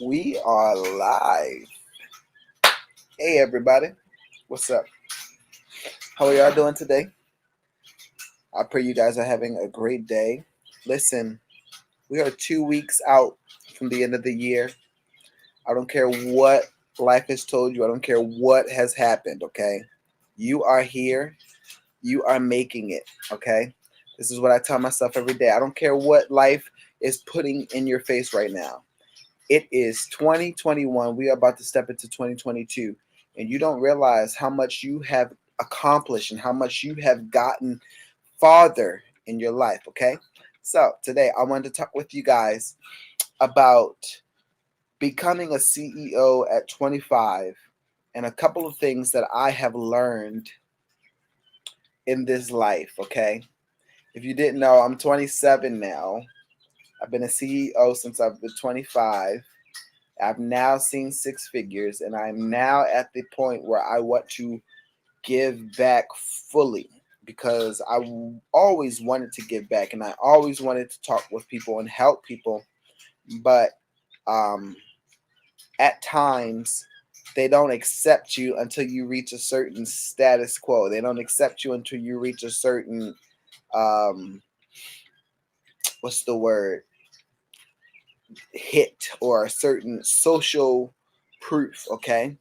We are live. Hey, everybody. What's up? How are y'all doing today? I pray you guys are having a great day. Listen, we are 2 weeks out from the end of the year. I don't care what life has told you, I don't care what has happened, okay? You are here. You are making it, okay? This is what I tell myself every day. I don't care what life is putting in your face right now. It is 2021. We are about to step into 2022. And you don't realize how much you have accomplished and how much you have gotten farther in your life. Okay. So today I wanted to talk with you guys about becoming a CEO at 25 and a couple of things that I have learned in this life. Okay. If you didn't know, I'm 27 now. I've been a CEO since I've been 25. I've now seen six figures, and I'm now at the point where I want to give back fully because always wanted to give back and I always wanted to talk with people and help people. But um, at times, they don't accept you until you reach a certain status quo. They don't accept you until you reach a certain, um, what's the word? Hit or a certain social proof. Okay.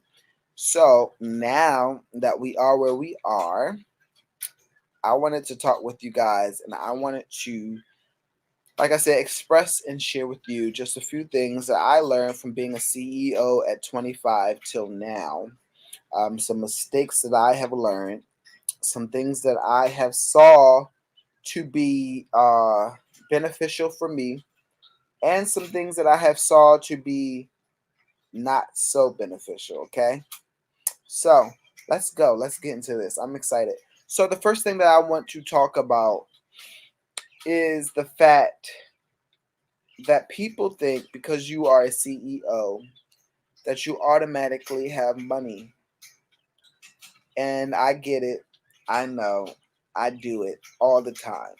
So now that we are where we are, I wanted to talk with you guys and I wanted to, like I said, express and share with you just a few things that I learned from being a CEO at 25 till now. Some mistakes that I have learned, some things that I have saw to be beneficial for me, and some things that I have saw to be not so beneficial. Okay. So let's go. Let's get into this. I'm excited. So, the first thing that I want to talk about is the fact that people think because you are a CEO that you automatically have money. And I get it. I know. I do it all the time.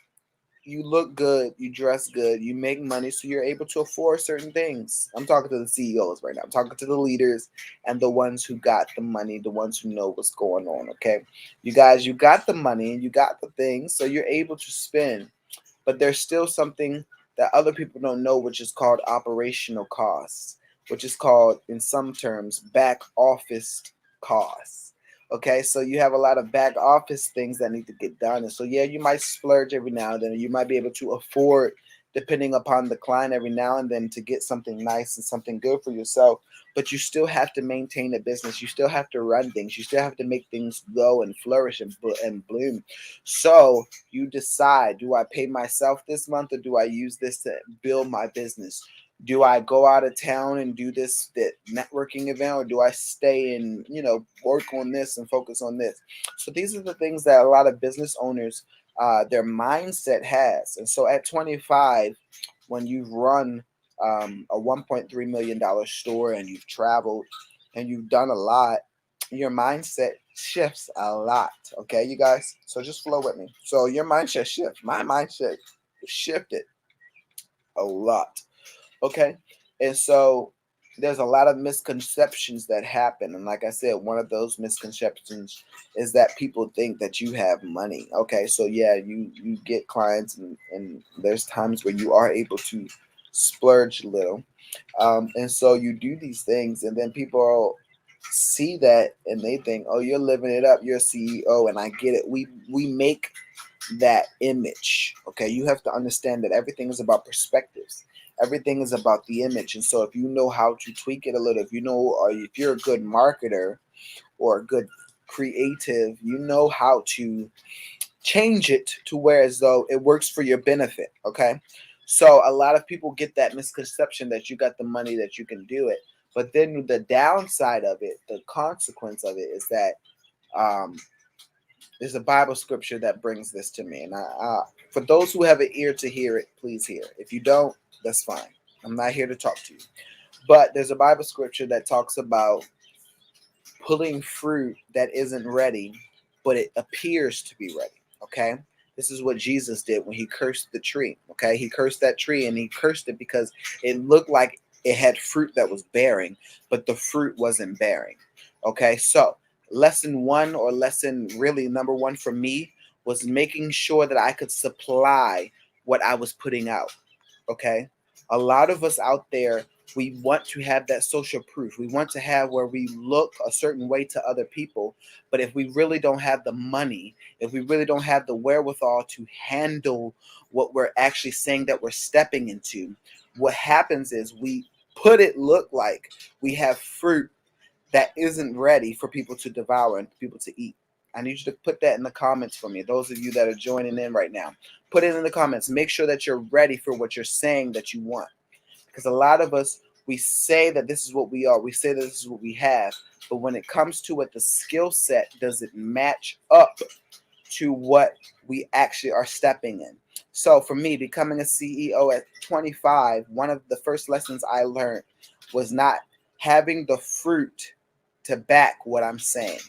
You look good, you dress good, you make money, so you're able to afford certain things. I'm talking to the CEOs right now. I'm talking to the leaders and the ones who got the money, the ones who know what's going on, okay? You guys, you got the money and you got the things, so you're able to spend. But there's still something that other people don't know, which is called operational costs, which is called, in some terms, back office costs. Okay, so you have a lot of back office things that need to get done. And so, yeah, you might splurge every now and then, or you might be able to afford, depending upon the client, every now and then to get something nice and something good for yourself. But you still have to maintain a business. You still have to run things. You still have to make things go and flourish and bloom. So you decide, do I pay myself this month or do I use this to build my business? Do I go out of town and do that networking event, or do I stay and work on this and focus on this? So these are the things that a lot of business owners, their mindset has. And so at 25, when you've run a $1.3 million store and you've traveled and you've done a lot, your mindset shifts a lot. Okay, you guys. So just flow with me. So your mindset shifts. My mindset shifted a lot. Okay. And so there's a lot of misconceptions that happen. And like I said, one of those misconceptions is that people think that you have money. Okay. So yeah, you get clients and there's times where you are able to splurge a little. And so you do these things and then people see that and they think, oh, you're living it up. You're a CEO. And I get it. We make that image. Okay, you have to understand that everything is about perspectives. Everything is about the image. And so if you know how to tweak it a little, if you know, or if you're a good marketer or a good creative, you know how to change it to where as though it works for your benefit. Okay, so a lot of people get that misconception that you got the money that you can do it, but then the downside of it, the consequence of it is that um, there's a Bible scripture that brings this to me, and for those who have an ear to hear it, please hear. If you don't, that's fine. I'm not here to talk to you. But there's a Bible scripture that talks about pulling fruit that isn't ready, but it appears to be ready. Okay, this is what Jesus did when he cursed the tree. Okay, he cursed that tree, and he cursed it because it looked like It had fruit that was bearing, but the fruit wasn't bearing. Okay, so lesson one, or lesson really number one for me, was making sure that I could supply what I was putting out. Okay, a lot of us out there, we want to have that social proof. We want to have where we look a certain way to other people. But if we really don't have the money, if we really don't have the wherewithal to handle what we're actually saying that we're stepping into, what happens is we put it look like we have fruit that isn't ready for people to devour and people to eat. I need you to put that in the comments for me. Those of you that are joining in right now, put it in the comments. Make sure that you're ready for what you're saying that you want. Because a lot of us, we say that this is what we are. We say that this is what we have. But when it comes to it, the skill set doesn't match up to what we actually are stepping in. So for me, becoming a CEO at 25, one of the first lessons I learned was not having the fruit to back what I'm saying,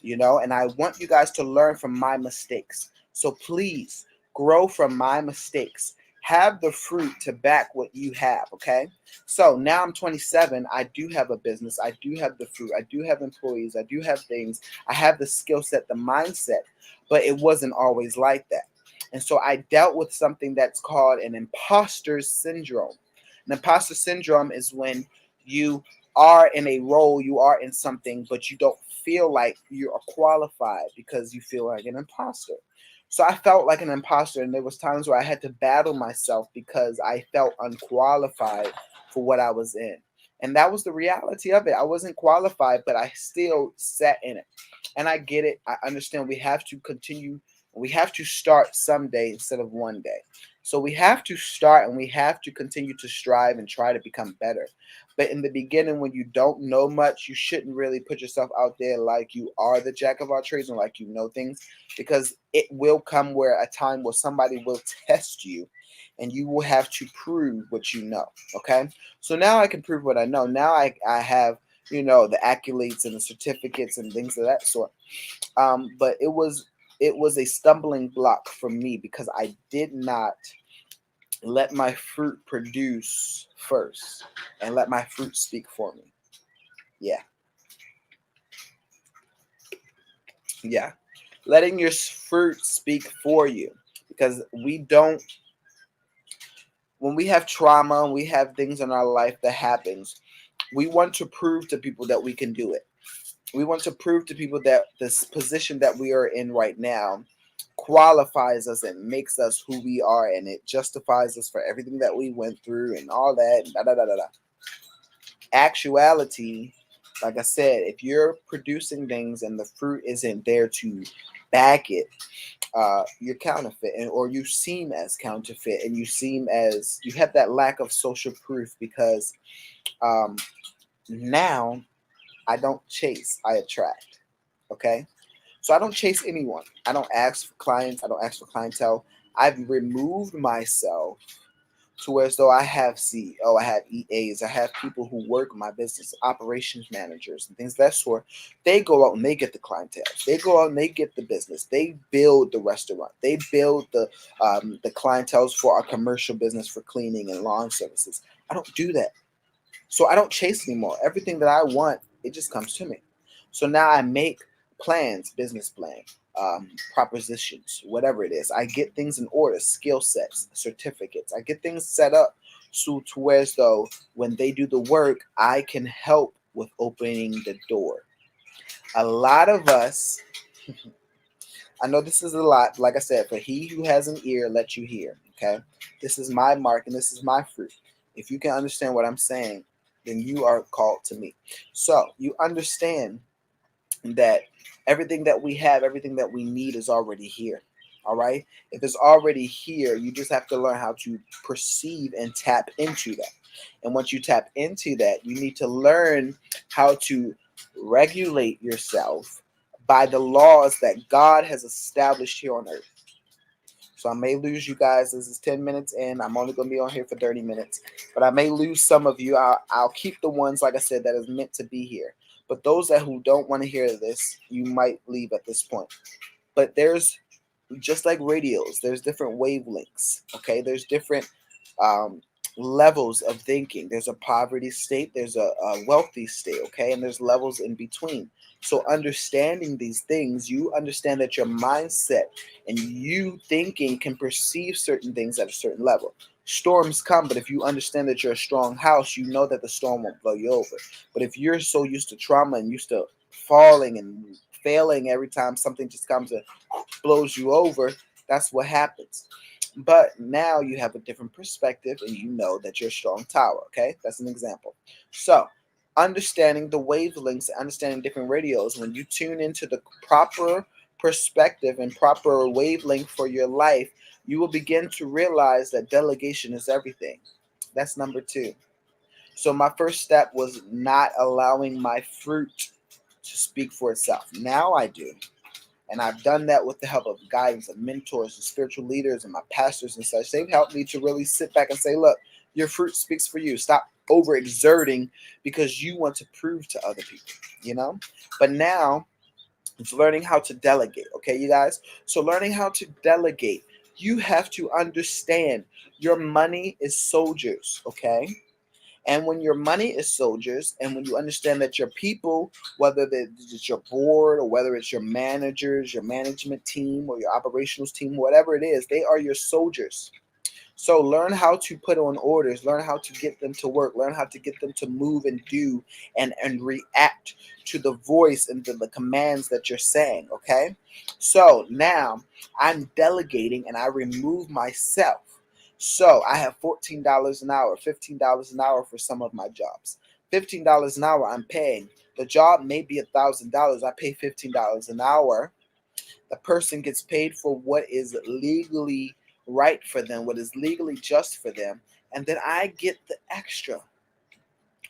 and I want you guys to learn from my mistakes. So please grow from my mistakes. Have the fruit to back what you have, okay? So now I'm 27. I do have a business. I do have the fruit. I do have employees. I do have things. I have the skill set, the mindset, but it wasn't always like that. And so I dealt with something that's called an imposter syndrome. An imposter syndrome is when you are in a role, you are in something, but you don't feel like you are qualified because you feel like an imposter. So I felt like an imposter, and there was times where I had to battle myself because I felt unqualified for what I was in. And that was the reality of it. I wasn't qualified, but I still sat in it. And I get it. I understand we have to continue. We have to start someday instead of one day. So we have to start, and we have to continue to strive and try to become better. But in the beginning, when you don't know much, you shouldn't really put yourself out there like you are the jack of all trades and like you know things, because it will come where a time where somebody will test you and you will have to prove what you know. Okay. So now I can prove what I know. Now I have, the accolades and the certificates and things of that sort. But it was a stumbling block for me because I did not let my fruit produce first and let my fruit speak for me. Yeah. Yeah. Letting your fruit speak for you, because when we have trauma and we have things in our life that happens, we want to prove to people that we can do it. We want to prove to people that this position that we are in right now qualifies us and makes us who we are, and it justifies us for everything that we went through and all that. Da, da, da, da, da. Actuality, like I said, if you're producing things and the fruit isn't there to back it, you're counterfeit, or you seem as counterfeit, and you seem as you have that lack of social proof. Because um, now I don't chase, I attract. Okay. So I don't chase anyone. I don't ask for clients. I don't ask for clientele. I've removed myself to where, as though I have CEO, I have EAs, I have people who work my business, operations managers and things of that sort. They go out and they get the clientele. They go out and they get the business. They build the restaurant. They build the clientels for our commercial business for cleaning and lawn services. I don't do that. So I don't chase anymore. Everything that I want, it just comes to me. So now I make plans, business plan, propositions, whatever it is. I get things in order, skill sets, certificates. I get things set up so to where, as though when they do the work, I can help with opening the door. A lot of us, I know this is a lot. Like I said, for he who has an ear, let you hear. Okay. This is my mark and this is my fruit. If you can understand what I'm saying, then you are called to me. So you understand that everything that we have, everything that we need is already here. All right. If it's already here, you just have to learn how to perceive and tap into that. And once you tap into that, you need to learn how to regulate yourself by the laws that God has established here on earth. So I may lose you guys. This is 10 minutes in. I'm only going to be on here for 30 minutes. But I may lose some of you. I'll keep the ones, like I said, that is meant to be here. But those who don't want to hear this, you might leave at this point. But there's, just like radios, there's different wavelengths. Okay, there's different levels of thinking. There's a poverty state, there's a wealthy state, okay? And there's levels in between. So understanding these things, you understand that your mindset and you thinking can perceive certain things at a certain level. Storms come, but if you understand that you're a strong house, you know that the storm won't blow you over. But if you're so used to trauma and used to falling and failing every time something just comes and blows you over, that's what happens. But now you have a different perspective and you know that you're a strong tower, okay? That's an example. So, understanding the wavelengths, understanding different radios, when you tune into the proper perspective and proper wavelength for your life, you will begin to realize that delegation is everything. That's number two. So, my first step was not allowing my fruit to speak for itself. Now I do. And I've done that with the help of guidance and mentors and spiritual leaders and my pastors and such. They've helped me to really sit back and say, look, your fruit speaks for you. Stop overexerting because you want to prove to other people, you know? But now it's learning how to delegate, okay, you guys? So learning how to delegate, you have to understand your money is soldiers, okay? And when your money is soldiers, and when you understand that your people, whether it's your board or whether it's your managers, your management team, or your operations team, whatever it is, they are your soldiers. So learn how to put on orders, learn how to get them to work, learn how to get them to move and do and react to the voice and to the commands that you're saying, okay? So now I'm delegating and I remove myself. So I have $14 an hour, $15 an hour for some of my jobs. $15 an hour I'm paying. The job may be $1,000. I pay $15 an hour. The person gets paid for what is legally right for them, what is legally just for them, and then I get the extra.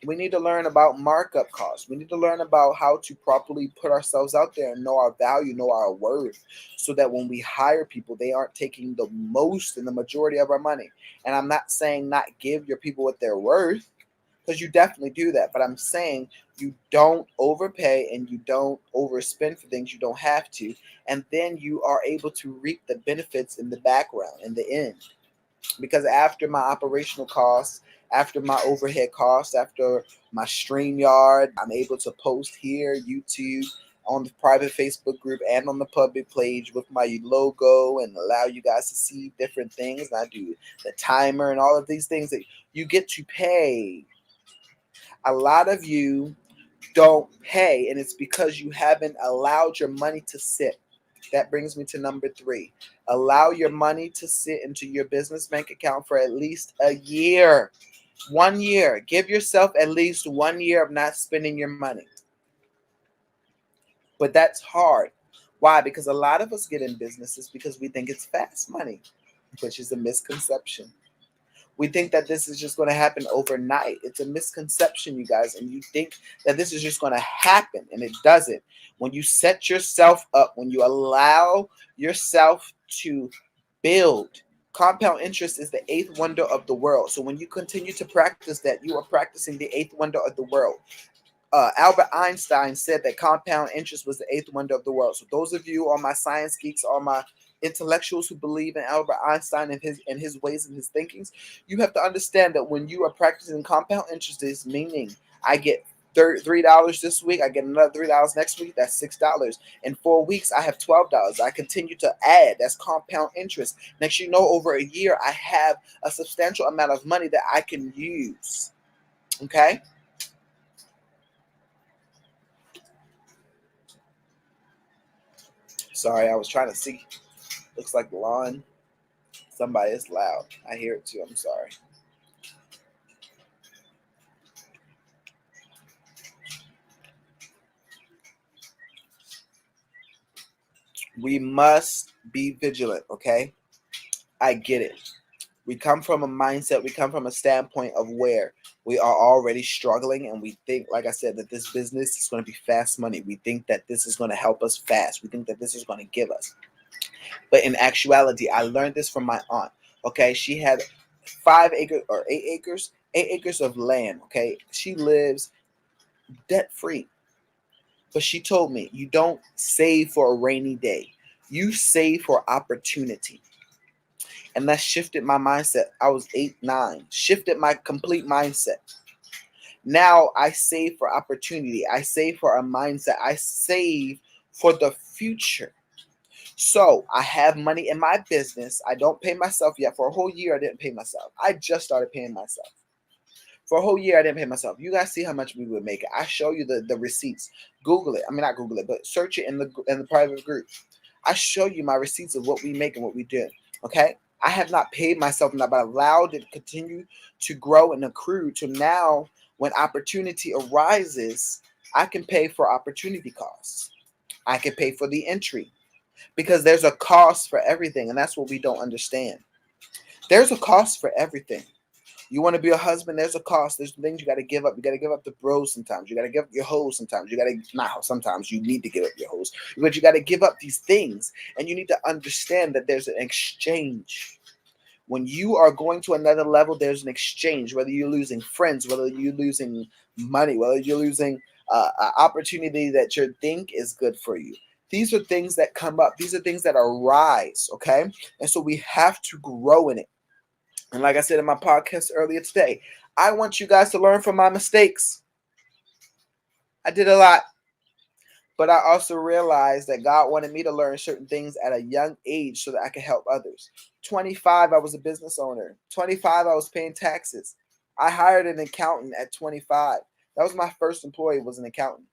We need to learn about markup costs. We need to learn about how to properly put ourselves out there and know our value, know our worth, so that when we hire people, they aren't taking the most and the majority of our money. And I'm not saying not give your people what they're worth, because you definitely do that. But I'm saying you don't overpay and you don't overspend for things you don't have to. And then you are able to reap the benefits in the background, in the end. Because after my operational costs, after my overhead costs, after my StreamYard, I'm able to post here, YouTube, on the private Facebook group and on the public page with my logo and allow you guys to see different things. And I do the timer and all of these things that you get to pay. A lot of you don't pay, and it's because you haven't allowed your money to sit. That brings me to number three. Allow your money to sit into your business bank account for at least a year. 1 year. Give yourself at least 1 year of not spending your money. But that's hard. Why? Because a lot of us get in businesses because we think it's fast money, which is a misconception. We think that this is just going to happen overnight. It's a misconception, you guys. And you think that this is just going to happen, and it doesn't. When you set yourself up, when you allow yourself to build, compound interest is the eighth wonder of the world. So when you continue to practice that, you are practicing the eighth wonder of the world. Albert Einstein said that compound interest was the eighth wonder of the world. So those of you, all my science geeks, all my intellectuals who believe in Albert Einstein and his ways and his thinkings, you have to understand that when you are practicing compound interest, is meaning I get $3 this week, I get another $3 next week. That's $6. In 4 weeks, I have $12. I continue to add. That's compound interest. Next, you know, over a year, I have a substantial amount of money that I can use. Okay. Sorry, I was trying to see. Looks like the lawn. Somebody is loud. I hear it too. I'm sorry. We must be vigilant, okay? I get it. We come from a mindset, we come from a standpoint of where we are already struggling, and we think, like I said, that this business is going to be fast money. We think that this is going to help us fast. We think that this is going to give us. But in actuality, I learned this from my aunt. Okay, she had 5 acres or 8 acres, 8 acres of land. Okay, she lives debt free. But she told me, you don't save for a rainy day. You save for opportunity. And that shifted my mindset. I was 8, 9. Shifted my complete mindset. Now I save for opportunity. I save for a mindset. I save for the future. So I have money in my business. I don't pay myself yet. For a whole year, I didn't pay myself. I just started paying myself. For a whole year, I didn't pay myself. You guys see how much we would make it. I show you the receipts. Google it. I mean, not Google it, but search it in the private group. I show you my receipts of what we make and what we do. Okay? I have not paid myself enough, but allowed it to continue to grow and accrue to now when opportunity arises, I can pay for opportunity costs. I can pay for the entry because there's a cost for everything, and that's what we don't understand. There's a cost for everything. You want to be a husband, there's a cost. There's things you got to give up. You got to give up the bros sometimes. You got to give up your hoes sometimes. You got to, not sometimes, you need to give up your hoes. But you got to give up these things. And you need to understand that there's an exchange. When you are going to another level, there's an exchange. Whether you're losing friends, whether you're losing money, whether you're losing an opportunity that you think is good for you. These are things that come up. These are things that arise, okay? And so we have to grow in it. And like I said in my podcast earlier today, I want you guys to learn from my mistakes. I did a lot. But I also realized that God wanted me to learn certain things at a young age so that I could help others. 25, I was a business owner. 25, I was paying taxes. I hired an accountant at 25. That was my first employee, was an accountant.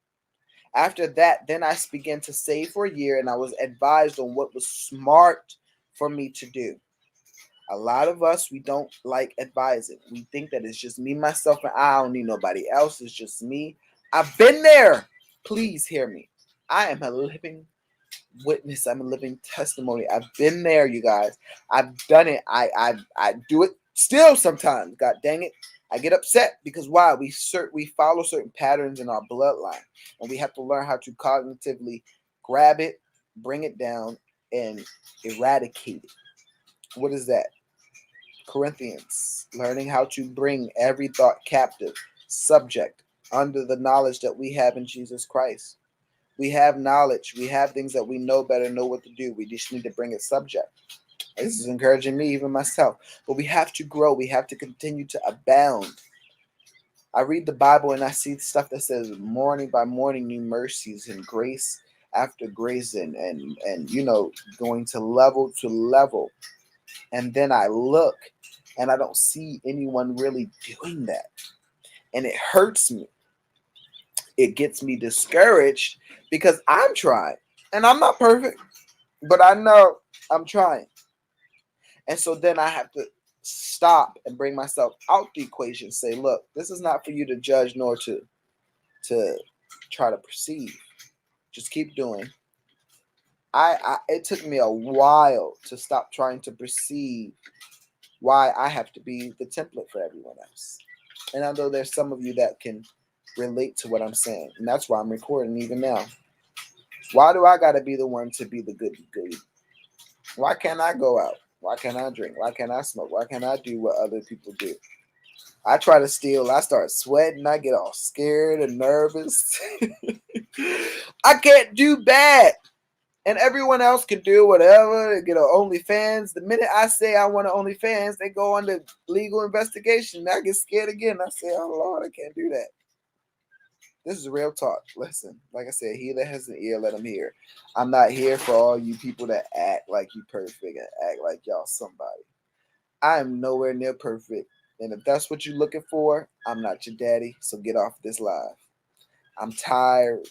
After that, then I began to save for a year, and I was advised on what was smart for me to do. A lot of us, we don't like advising. We think that it's just me, myself, and I don't need nobody else. It's just me. I've been there. Please hear me. I am a living witness. I'm a living testimony. I've been there, you guys. I've done it. I do it still sometimes. God dang it. I get upset because why? We follow certain patterns in our bloodline, and we have to learn how to cognitively grab it, bring it down, and eradicate it. What is that? Corinthians, learning how to bring every thought captive, subject, under the knowledge that we have in Jesus Christ. We have knowledge. We have things that we know better, know what to do. We just need to bring it subject. This is encouraging me, even myself. But we have to grow. We have to continue to abound. I read the Bible and I see stuff that says morning by morning new mercies and grace after grace and going to level. And then I look and I don't see anyone really doing that. And it hurts me. It gets me discouraged because I'm trying. And I'm not perfect, but I know I'm trying. And so then I have to stop and bring myself out the equation. Say, look, this is not for you to judge nor to try to perceive. Just keep doing. It took me a while to stop trying to perceive why I have to be the template for everyone else. And I know there's some of you that can relate to what I'm saying. And that's why I'm recording even now. Why do I got to be the one to be the goody? Why can't I go out? Why can't I drink? Why can't I smoke? Why can't I do what other people do? I try to steal. I start sweating. I get all scared and nervous. I can't do bad. And everyone else can do whatever. They get an OnlyFans. The minute I say I want an OnlyFans, they go under legal investigation. I get scared again. I say, oh, Lord, I can't do that. This is real talk. Listen, like I said, he that has an ear, let him hear. I'm not here for all you people that act like you perfect and act like y'all somebody. I am nowhere near perfect. And if that's what you're looking for, I'm not your daddy. So get off this live. I'm tired.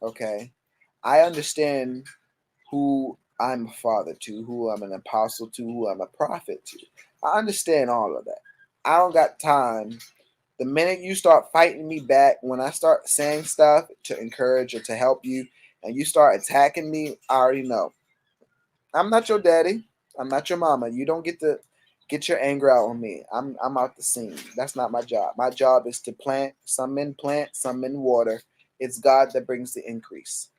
Okay. I understand who I'm a father to, who I'm an apostle to, who I'm a prophet to. I understand all of that. I don't got time. The minute you start fighting me back, when I start saying stuff to encourage or to help you, and you start attacking me, I already know. I'm not your daddy. I'm not your mama. You don't get to get your anger out on me. I'm out the scene. That's not my job. My job is to plant. Some men plant, some men water. It's God that brings the increase.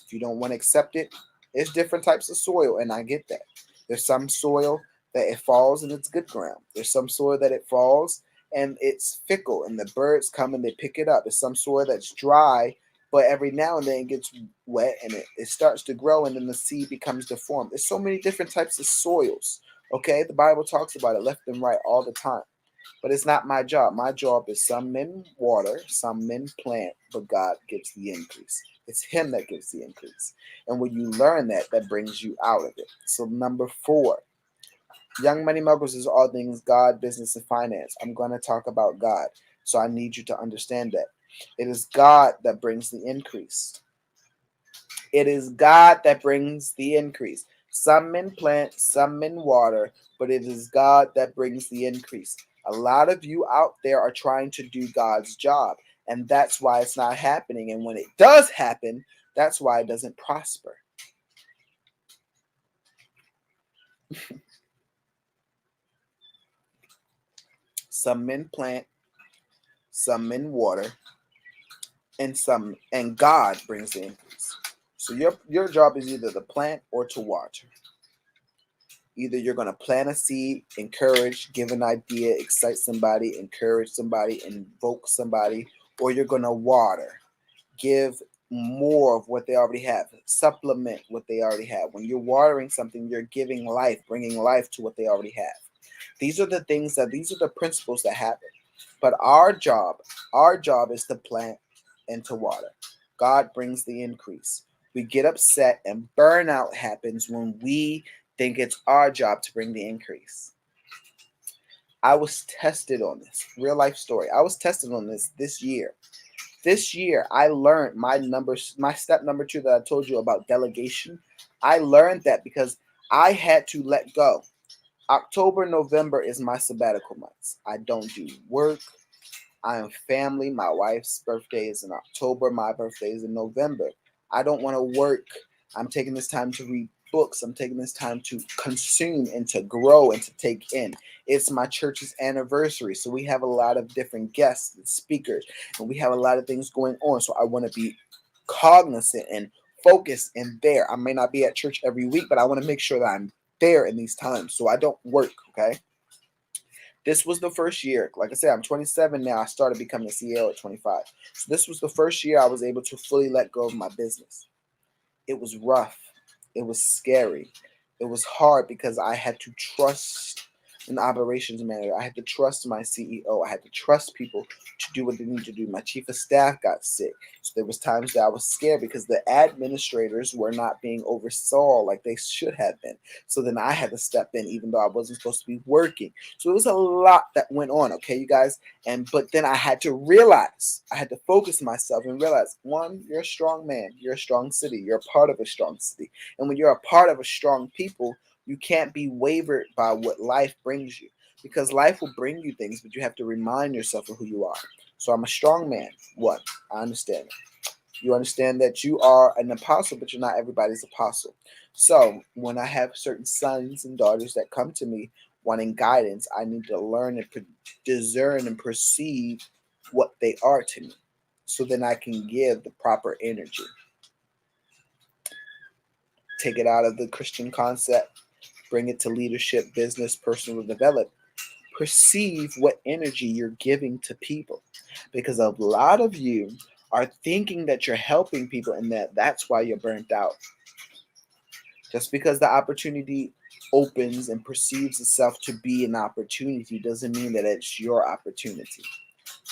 If you don't want to accept it, it's different types of soil, and I get that. There's some soil that it falls and it's good ground. There's some soil that it falls and it's fickle, and the birds come and they pick it up. There's some soil that's dry, but every now and then it gets wet and it starts to grow, and then the seed becomes deformed. There's so many different types of soils. Okay, the Bible talks about it left and right all the time. But it's not my job. My job is some men water, some men plant, but God gives the increase. It's Him that gives the increase. And when you learn that, that brings you out of it. So, number 4, Young Money Muggles is all things God, business, and finance. I'm going to talk about God. So, I need you to understand that. It is God that brings the increase. It is God that brings the increase. Some men plant, some men water, but it is God that brings the increase. A lot of you out there are trying to do God's job, and that's why it's not happening. And when it does happen, that's why it doesn't prosper. Some men plant, some men water, and God brings the increase. So your job is either to plant or to water. Either you're going to plant a seed, encourage, give an idea, excite somebody, encourage somebody, invoke somebody, or you're going to water, give more of what they already have, supplement what they already have. When you're watering something, you're giving life, bringing life to what they already have. These are the principles that happen. But our job is to plant and to water. God brings the increase. We get upset and burnout happens when we think it's our job to bring the increase. I was tested on this. Real life story. I was tested on this year. This year I learned my step number 2 that I told you about, delegation. I learned that because I had to let go. October, November is my sabbatical months. I don't do work. I am family. My wife's birthday is in October. My birthday is in November. I don't want to work. I'm taking this time to read books. I'm taking this time to consume and to grow and to take in. It's my church's anniversary. So we have a lot of different guests and speakers, and we have a lot of things going on. So I want to be cognizant and focused and there. I may not be at church every week, but I want to make sure that I'm there in these times so I don't work. Okay. This was the first year. Like I said, I'm 27 now. I started becoming a CEO at 25. So this was the first year I was able to fully let go of my business. It was rough. It was scary. It was hard because I had to trust an operations manager. I had to trust my CEO. I had to trust people to do what they need to do. My chief of staff got sick. So there was times that I was scared because the administrators were not being oversaw like they should have been. So then I had to step in even though I wasn't supposed to be working. So it was a lot that went on, okay, you guys? But then I had to realize, I had to focus myself and realize, one, you're a strong man. You're a strong city. You're a part of a strong city. And when you're a part of a strong people, you can't be wavered by what life brings you, because life will bring you things, but you have to remind yourself of who you are. So I'm a strong man. One, I understand it. You understand that you are an apostle, but you're not everybody's apostle. So when I have certain sons and daughters that come to me wanting guidance, I need to learn and discern and perceive what they are to me, so then I can give the proper energy. Take it out of the Christian concept, bring it to leadership, business, personal development. Perceive what energy you're giving to people, because a lot of you are thinking that you're helping people and that's why you're burnt out. Just because the opportunity opens and perceives itself to be an opportunity doesn't mean that it's your opportunity.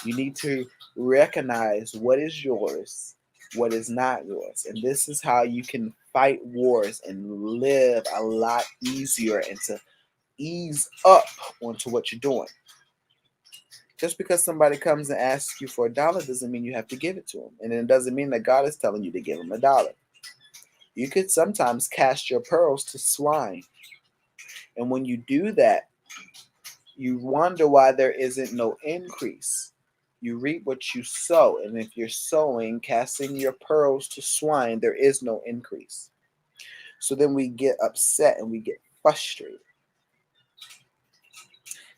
You need to recognize what is yours, what is not yours. And this is how you can fight wars and live a lot easier and to ease up onto what you're doing. Just because somebody comes and asks you for $1 doesn't mean you have to give it to them. And it doesn't mean that God is telling you to give them $1. You could sometimes cast your pearls to swine. And when you do that, you wonder why there isn't no increase. You reap what you sow. And if you're sowing, casting your pearls to swine, there is no increase. So then we get upset and we get frustrated.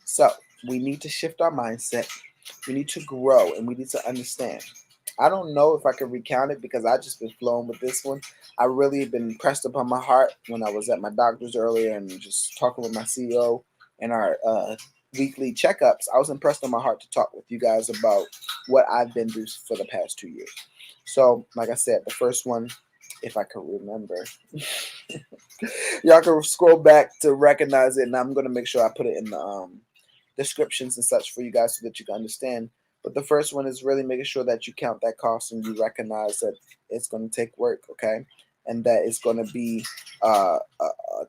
So we need to shift our mindset. We need to grow and we need to understand. I don't know if I can recount it because I just been flowing with this one. I really been pressed upon my heart when I was at my doctor's earlier and just talking with my CEO and our weekly checkups. I was impressed on my heart to talk with you guys about what I've been through for the past 2 years. So, like I said, the first one, if I can remember. Y'all can scroll back to recognize it, and I'm gonna make sure I put it in the descriptions and such for you guys so that you can understand. But the first one is really making sure that you count that cost and you recognize that it's going to take work, okay, and that it's going to be a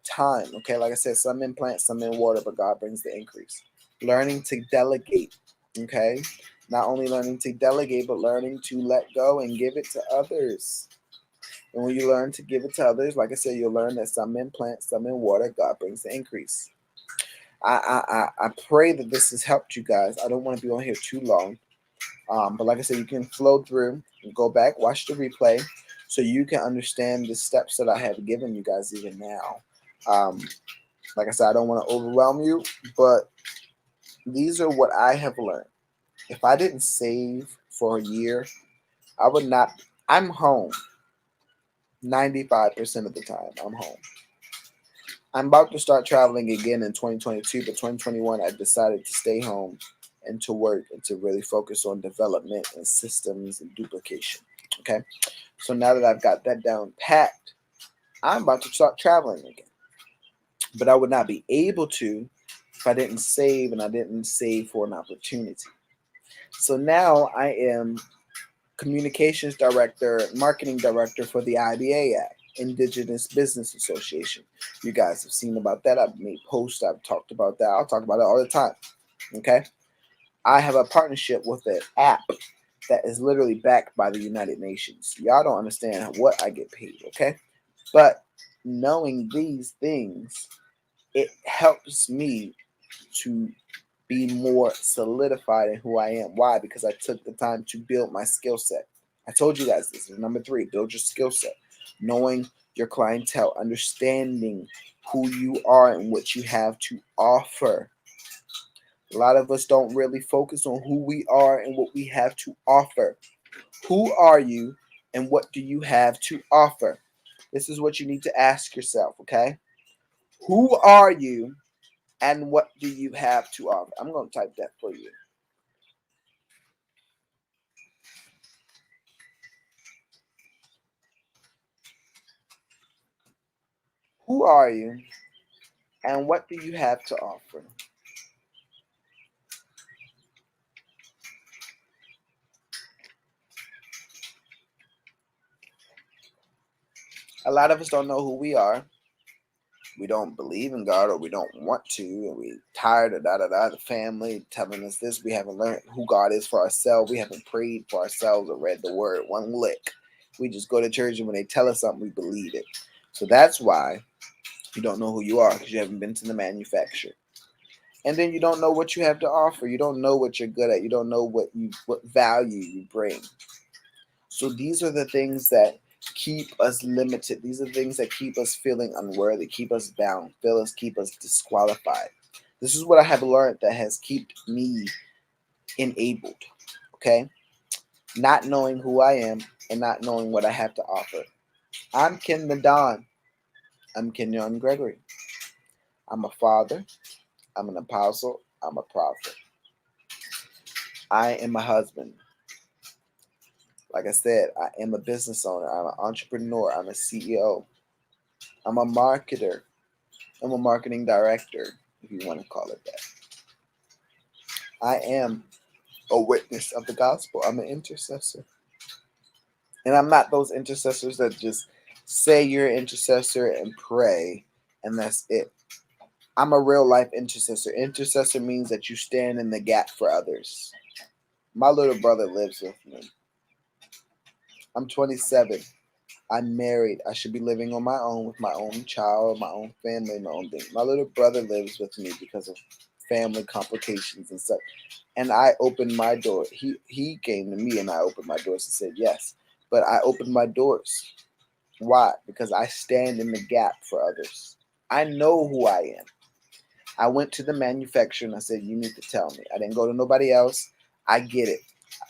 time, okay. Like I said, some in plants, some in water, but God brings the increase. Learning to delegate, okay. Not only learning to delegate, but learning to let go and give it to others. And when you learn to give it to others, like I said, you'll learn that some in plants, some in water, God brings the increase. I pray that this has helped you guys. I don't want to be on here too long. But like I said, you can flow through and go back, watch the replay, so you can understand the steps that I have given you guys even now. Um, like I said, I don't want to overwhelm you, but these are what I have learned. If I didn't save for a year, I would not. I'm home 95% of the time. I'm home. I'm about to start traveling again in 2022, but 2021, I decided to stay home and to work and to really focus on development and systems and duplication. Okay. So now that I've got that down packed, I'm about to start traveling again. But I would not be able to if I didn't save and I didn't save for an opportunity. So now I am communications director, marketing director for the IBA Act, Indigenous Business Association. You guys have seen about that. I've made posts. I've talked about that. I'll talk about it all the time. Okay. I have a partnership with an app that is literally backed by the United Nations. Y'all don't understand what I get paid. Okay. But knowing these things, it helps me to be more solidified in who I am. Why? Because I took the time to build my skill set. I told you guys this is number 3. Build your skill set. Knowing your clientele, understanding who you are and what you have to offer. A lot of us don't really focus on who we are and what we have to offer. Who are you and what do you have to offer? This is what you need to ask yourself, okay? Who are you and what do you have to offer? I'm going to type that for you. Who are you and what do you have to offer? A lot of us don't know who we are. We don't believe in God or we don't want to. And we're tired of the family telling us this. We haven't learned who God is for ourselves. We haven't prayed for ourselves or read the word one lick. We just go to church and when they tell us something, we believe it. So that's why you don't know who you are because you haven't been to the manufacturer. And then you don't know what you have to offer. You don't know what you're good at. You don't know what value you bring. So these are the things that keep us limited. These are the things that keep us feeling unworthy, keep us bound, keep us disqualified. This is what I have learned that has kept me enabled. Okay, not knowing who I am and not knowing what I have to offer. I'm Ken the Don. I'm Kenyon Gregory. I'm a father. I'm an apostle. I'm a prophet. I am a husband. Like I said, I am a business owner. I'm an entrepreneur. I'm a CEO. I'm a marketer. I'm a marketing director, if you want to call it that. I am a witness of the gospel. I'm an intercessor. And I'm not those intercessors that just say you're an intercessor and pray, and that's it. I'm a real life intercessor. Intercessor means that you stand in the gap for others. My little brother lives with me. I'm 27. I'm married. I should be living on my own with my own child, my own family, my own thing. My little brother lives with me because of family complications and such. And I opened my door. He came to me and I opened my doors and said yes. But I opened my doors. Why? Because I stand in the gap for others. I know who I am. I went to the manufacturer and I said, you need to tell me. I didn't go to nobody else. I get it.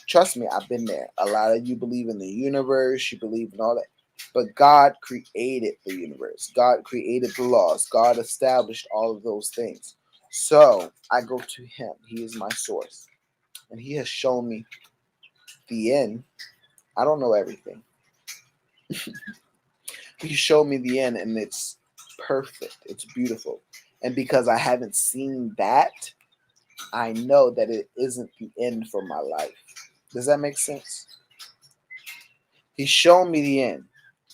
Trust me, I've been there. A lot of you believe in the universe, you believe in all that. But God created the universe. God created the laws. God established all of those things. So I go to him. He is my source. And he has shown me the end. I don't know everything. He showed me the end, and it's perfect. It's beautiful. And because I haven't seen that, I know that it isn't the end for my life. Does that make sense? He's shown me the end.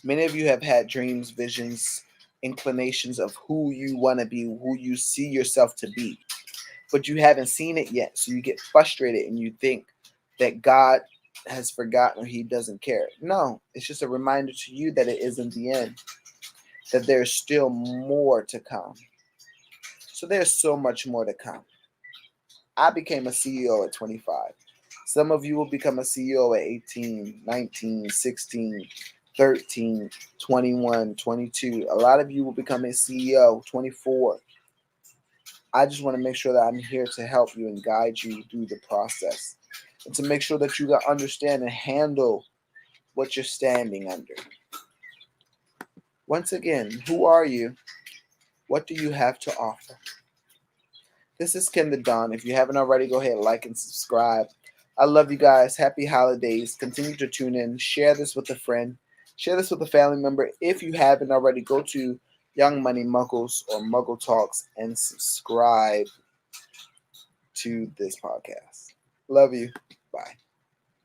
Many of you have had dreams, visions, inclinations of who you want to be, who you see yourself to be, but you haven't seen it yet. So you get frustrated and you think that God has forgotten or he doesn't care. No, it's just a reminder to you that it isn't the end, that there's still more to come. So there's so much more to come. I became a CEO at 25. Some of you will become a CEO at 18, 19, 16, 13, 21, 22. A lot of you will become a CEO 24. I just want to make sure that I'm here to help you and guide you through the process and to make sure that you can understand and handle what you're standing under. Once again, who are you? What do you have to offer? This is Ken the Don. If you haven't already, go ahead, like and subscribe. I love you guys. Happy holidays. Continue to tune in. Share this with a friend. Share this with a family member. If you haven't already, go to Young Money Muggles or Muggle Talks and subscribe to this podcast. Love you. Bye.